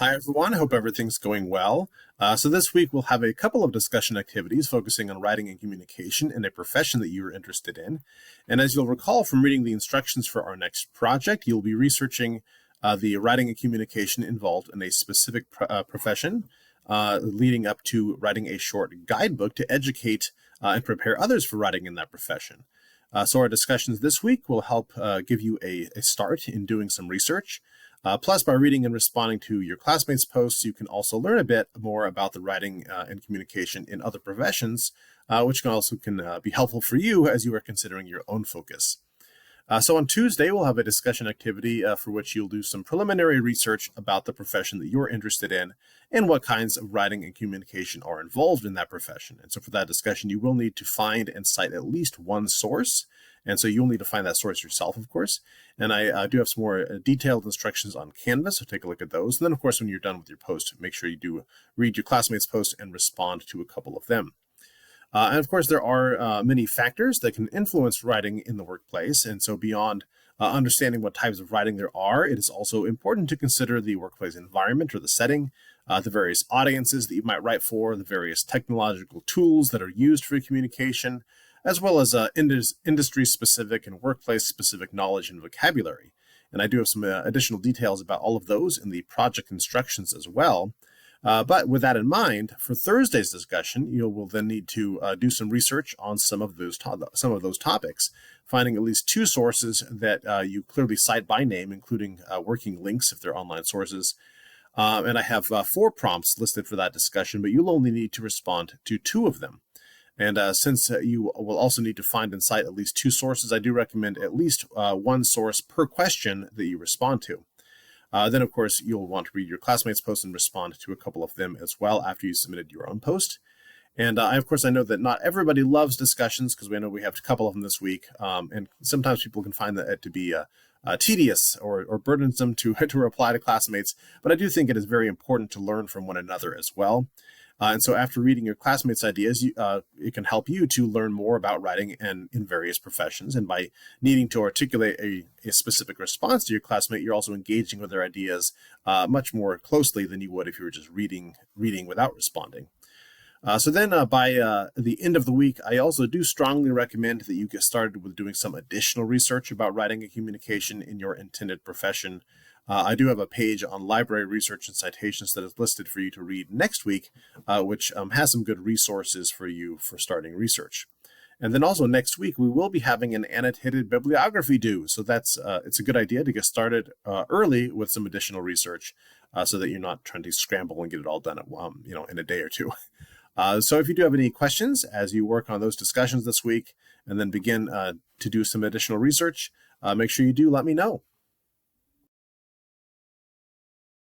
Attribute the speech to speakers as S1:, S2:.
S1: Hi, everyone. Hope everything's going well. So this week we'll have a couple of discussion activities focusing on writing and communication in a profession that you're interested in. And as you'll recall from reading the instructions for our next project, you'll be researching the writing and communication involved in a specific profession, leading up to writing a short guidebook to educate and prepare others for writing in that profession. So our discussions this week will help give you a start in doing some research. Plus, by reading and responding to your classmates' posts, you can also learn a bit more about the writing and communication in other professions, which can be helpful for you as you are considering your own focus. So on Tuesday, we'll have a discussion activity for which you'll do some preliminary research about the profession that you're interested in and what kinds of writing and communication are involved in that profession. And so for that discussion, you will need to find and cite at least one source. And so you'll need to find that source yourself, of course. And I do have some more detailed instructions on Canvas, so take a look at those. And then, of course, when you're done with your post, make sure you do read your classmates' posts and respond to a couple of them. And of course, there are many factors that can influence writing in the workplace. And so beyond understanding what types of writing there are, it is also important to consider the workplace environment or the setting, the various audiences that you might write for, the various technological tools that are used for communication, as well as industry-specific and workplace-specific knowledge and vocabulary. And I do have some additional details about all of those in the project instructions as well. But with that in mind, for Thursday's discussion, you will then need to do some research on some of those topics, finding at least two sources that you clearly cite by name, including working links if they're online sources. And I have 4 prompts listed for that discussion, but you'll only need to respond to 2 of them. And since you will also need to find and cite at least 2 sources, I do recommend at least one source per question that you respond to. Then, of course, you'll want to read your classmates' posts and respond to a couple of them as well after you submitted your own post. And of course, I know that not everybody loves discussions because we know we have a couple of them this week. And sometimes people can find that to be tedious or burdensome to reply to classmates. But I do think it is very important to learn from one another as well. And so after reading your classmates' ideas, it can help you to learn more about writing and in various professions. And by needing to articulate a specific response to your classmate, you're also engaging with their ideas much more closely than you would if you were just reading without responding. So then by the end of the week, I also do strongly recommend that you get started with doing some additional research about writing and communication in your intended profession. I do have a page on library research and citations that is listed for you to read next week, which has some good resources for you for starting research. And then also next week, we will be having an annotated bibliography due. So it's a good idea to get started early with some additional research so that you're not trying to scramble and get it all done in a day or two. So if you do have any questions as you work on those discussions this week and then begin to do some additional research, make sure you do let me know.